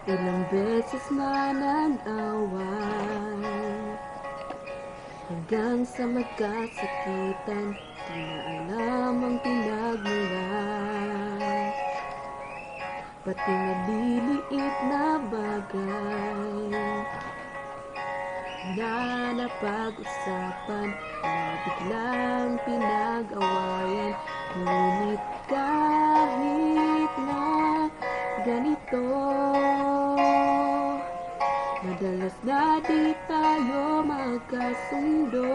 Ilang beses na nag-away hanggang sa magkasakitan, di na alam ang pinagmulan. Pati maliliit na bagay na napag-usapan, na biglang pinag-awayan. Ngunit kahit na ganito, madalas na di tayo magkasundo.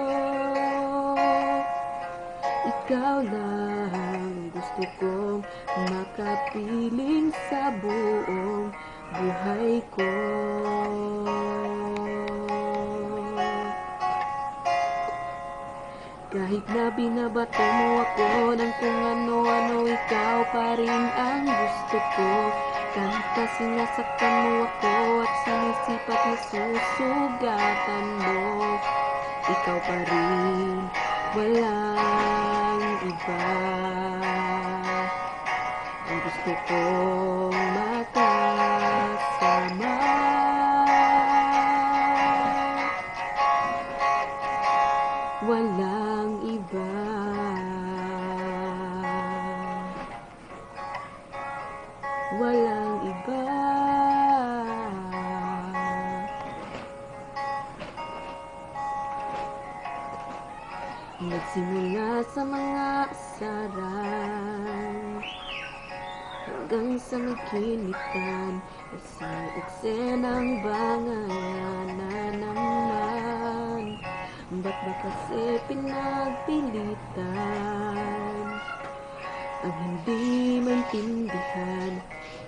Ikaw lang gusto kong makapiling sa buong buhay ko. Kahit na binabato mo ako ng kung ano-ano, ikaw pa rin ang gusto ko. Kahit na sinasaktan mo ako at sinisipat na susugatan mo, ikaw pa rin, walang iba. Ang gusto kong makasama, walang iba. Walang iba. Nagsimula sa mga asaran hanggang sa nagkinitan, sa eksenang bangayan na naman. Ba't ba kasi pinagpilitan ang hindi maintindihan?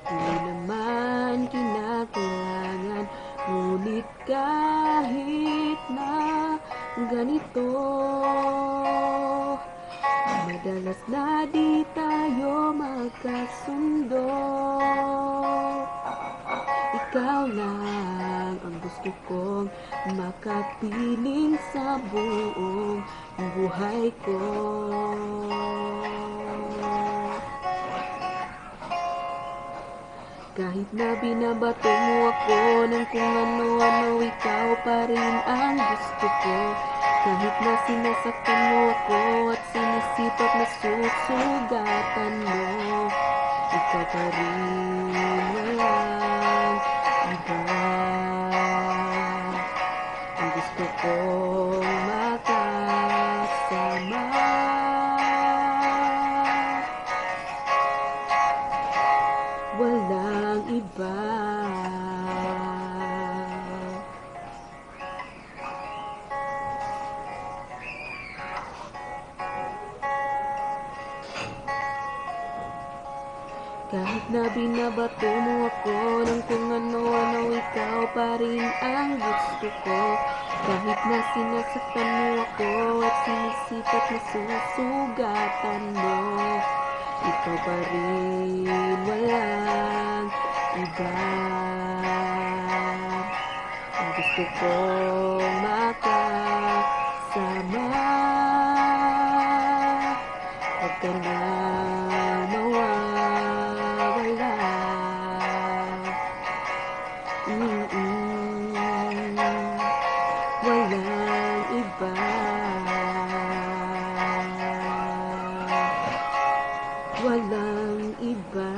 Hindi naman kinakailangan. Ngunit kahit na ganito, madalas na di tayo magkasundo. Ikaw lang ang gusto kong makapiling sa buong buhay ko. Kahit na binabato mo ako ng kung ano-ano, ikaw pa rin ang gusto ko. Kahit na sinasaktan mo ako at sinisipat na susugatan mo, ikaw pa rin, walang iba. Ang gusto kong makasama, walang iba. Kahit na binabato mo ako ng kung ano-ano, ikaw pa rin ang gusto ko. Kahit na sinasaktan mo ako at sinisipat na susugatan mo, ikaw pa rin, walang iba. Ang gusto kong makasama, huwag ka na mawawala. Walang iba. Walang iba.